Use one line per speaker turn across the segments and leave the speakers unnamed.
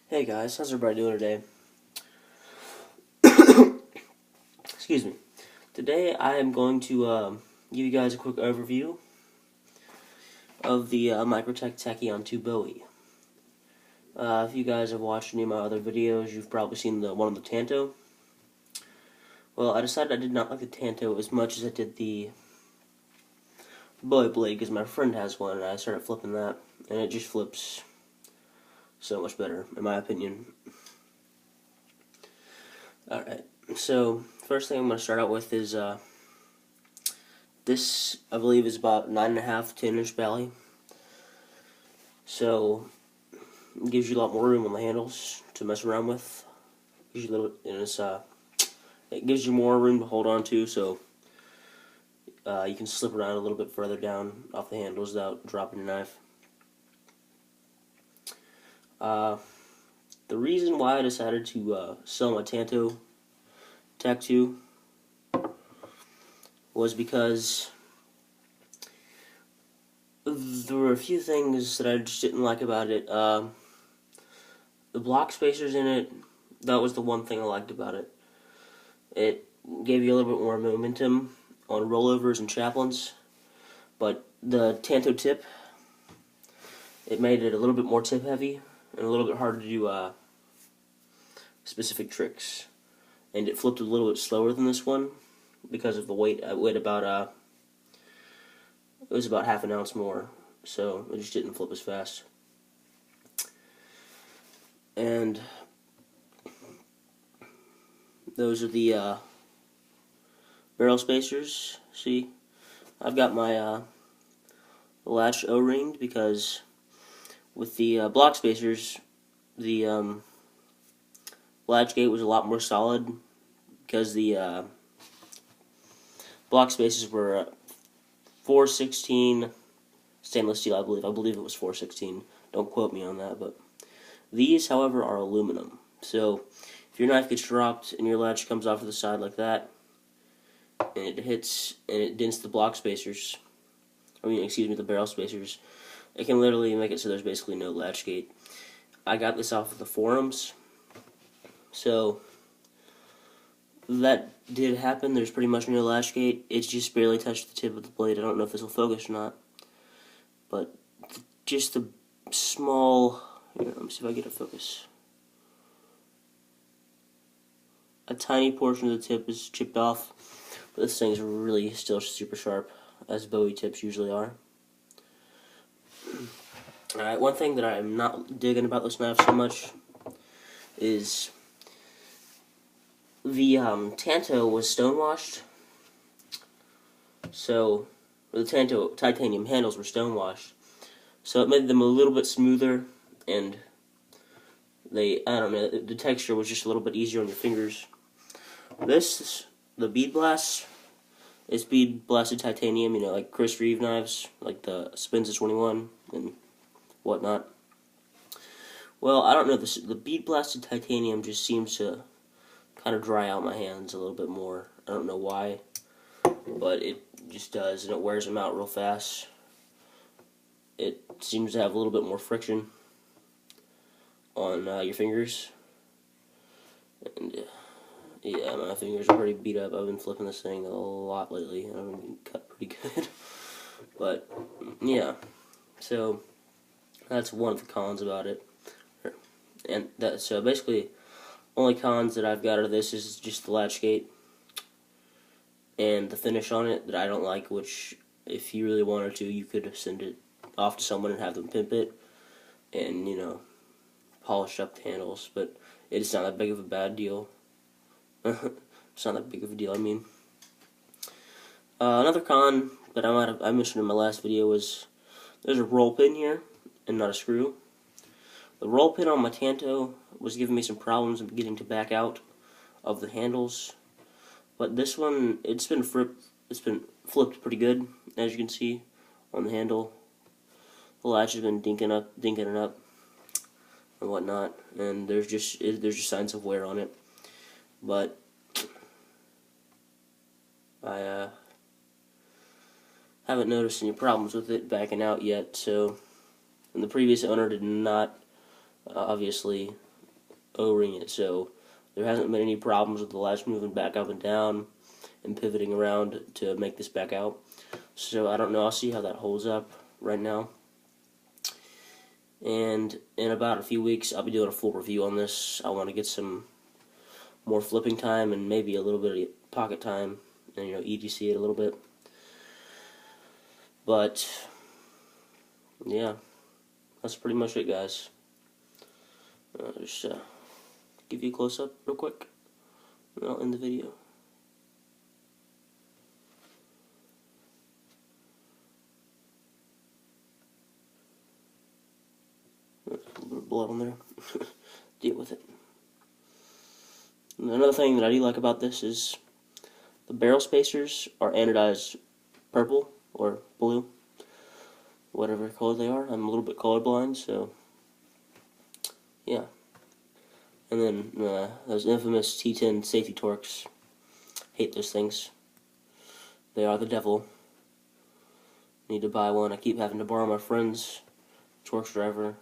Hey guys, how's everybody doing today? Excuse me. Today I am going to give you guys a quick overview of the Microtech Tachyon 2 Bowie. If you guys have watched any of my other videos, you've probably seen the one on the Tanto. Well, I decided I did not like the Tanto as much as I did the Bowie blade because my friend has one and I started flipping that, and it just flips so much better, in my opinion. Alright, so first thing I'm going to start out with is this, I believe, is about 9.5 to 10-inch belly. So it gives you a lot more room on the handles to mess around with. Gives you a little, and it gives you more room to hold on to, so you can slip around a little bit further down off the handles without dropping your knife. The reason why I decided to sell my Tanto Tachyon was because there were a few things that I just didn't like about it. The block spacers in it, that was the one thing I liked about it. It gave you a little bit more momentum on rollovers and chaplains, but the Tanto tip, it made it a little bit more tip heavy and a little bit harder to do specific tricks. And it flipped a little bit slower than this one because of the weight. I weighed about it was about half an ounce more, so it just didn't flip as fast. And those are the barrel spacers. See, I've got my latch O-ringed because with the block spacers, the latch gate was a lot more solid because the block spacers were 416 stainless steel, I believe. I believe it was 416. Don't quote me on that, but these, however, are aluminum. So if your knife gets dropped and your latch comes off to the side like that, and it hits and it dents the block spacers, the barrel spacers, it can literally make it so there's basically no latch gate. I got this off of the forums, so that did happen. There's pretty much no latch gate. It's just barely touched the tip of the blade. I don't know if this will focus or not, but just the small, let me see if I get a focus. A tiny portion of the tip is chipped off, but this thing's really still super sharp, as Bowie tips usually are. Alright, one thing that I'm not digging about this knife so much is the Tanto was stonewashed, so the Tanto titanium handles were stonewashed, so it made them a little bit smoother, and I don't know, the texture was just a little bit easier on your fingers. The bead blast, it's bead blasted titanium, like Chris Reeve knives, like the Spinza 21 and whatnot. Well, I don't know, the bead blasted titanium just seems to kind of dry out my hands a little bit more. I don't know why, but it just does, and it wears them out real fast. It seems to have a little bit more friction on your fingers, and yeah, my fingers are pretty beat up. I've been flipping this thing a lot lately, and I've been cut pretty good. But yeah, so that's one of the cons about it. And so basically, only cons that I've got out of this is just the latch gate and the finish on it that I don't like, which if you really wanted to, you could send it off to someone and have them pimp it and, polish up the handles, but it's not that big of a bad deal. It's not that big of a deal, I mean. Another con that I mentioned in my last video was there's a roll pin here and not a screw. The roll pin on my Tanto was giving me some problems in getting to back out of the handles, but this one, it's been flipped pretty good, as you can see on the handle. The latch has been dinking it up, and whatnot, and there's just signs of wear on it. But I haven't noticed any problems with it backing out yet. So, and the previous owner did not obviously O-ring it, so there hasn't been any problems with the latch moving back up and down and pivoting around to make this back out. So I don't know, I'll see how that holds up right now. And in about a few weeks, I'll be doing a full review on this. I want to get some more flipping time and maybe a little bit of pocket time, and EDC it a little bit. But yeah, that's pretty much it, guys. Just give you a close up real quick, and I'll end the video. A little bit of blood on there. Deal with it. And another thing that I do like about this is the barrel spacers are anodized purple or blue, whatever color they are. I'm a little bit colorblind, so yeah. And then those infamous T10 safety torques. Hate those things. They are the devil. Need to buy one. I keep having to borrow my friend's torque driver.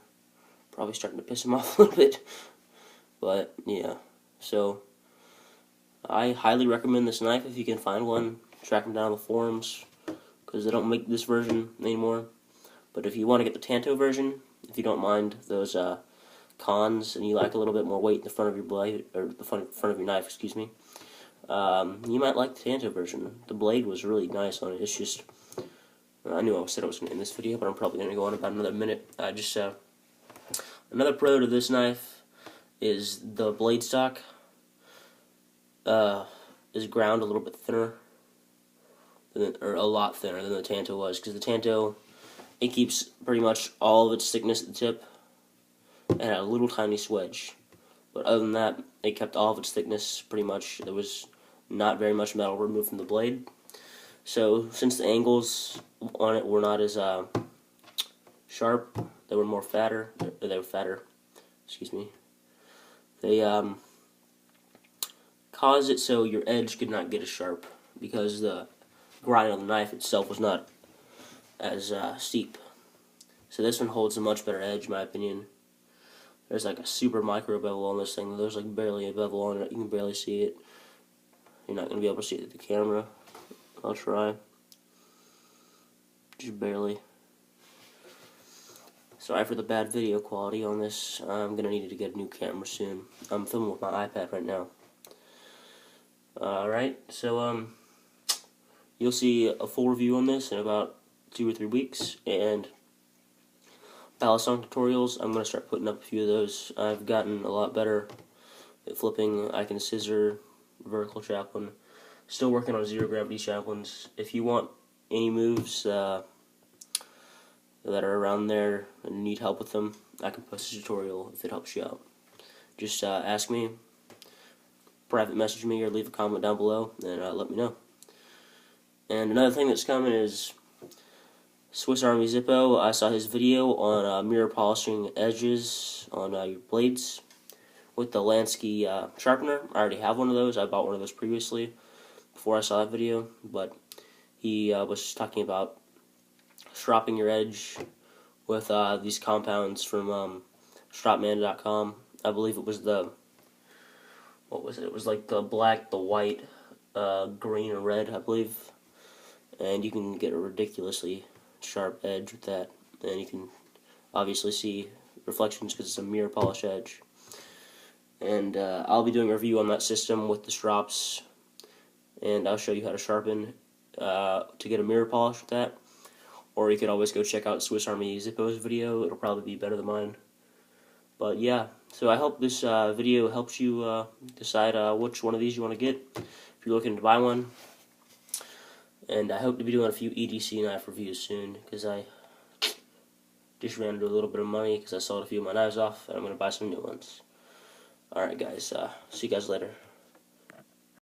Probably starting to piss him off a little bit. But yeah, so I highly recommend this knife if you can find one. Track them down on the forums, because they don't make this version anymore. But if you want to get the Tanto version, if you don't mind those cons and you like a little bit more weight in the front of your blade, or the front of your knife, excuse me, you might like the Tanto version. The blade was really nice on it. It's just, I knew I said I was going to end this video, but I'm probably going to go on about another minute. Another pro to this knife is the blade stock is ground a little bit thinner, or a lot thinner than the Tanto was, because the Tanto, it keeps pretty much all of its thickness at the tip and had a little tiny swedge. But other than that, it kept all of its thickness pretty much. There was not very much metal removed from the blade. So since the angles on it were not as sharp, they were fatter, excuse me. They caused it so your edge could not get as sharp, because the grind on the knife itself was not as steep. So this one holds a much better edge, in my opinion. There's like a super micro bevel on this thing. There's like barely a bevel on it. You can barely see it. You're not going to be able to see it at the camera. I'll try. Just barely. Sorry for the bad video quality on this. I'm going to need to get a new camera soon. I'm filming with my iPad right now. Alright, so you'll see a full review on this in about 2 or 3 weeks, and balisong tutorials, I'm going to start putting up a few of those. I've gotten a lot better at flipping. I can scissor, vertical chaplain. Still working on zero gravity chaplains. If you want any moves that are around there and need help with them, I can post a tutorial if it helps you out. Just ask me, private message me, or leave a comment down below, and let me know. And another thing that's coming is Swiss Army Zippo. I saw his video on mirror polishing edges on your blades with the Lansky sharpener. I already have one of those. I bought one of those previously before I saw that video, but he was talking about stropping your edge with these compounds from stropman.com. I believe it was what was it? It was like the black, the white, green, and red, I believe. And you can get a ridiculously sharp edge with that. And you can obviously see reflections because it's a mirror polish edge. And I'll be doing a review on that system with the strops. And I'll show you how to sharpen to get a mirror polish with that. Or you could always go check out Swiss Army Zippo's video. It'll probably be better than mine. But yeah, so I hope this video helps you decide which one of these you want to get if you're looking to buy one. And I hope to be doing a few EDC knife reviews soon, because I just ran into a little bit of money because I sold a few of my knives off, and I'm going to buy some new ones. Alright guys, see you guys later.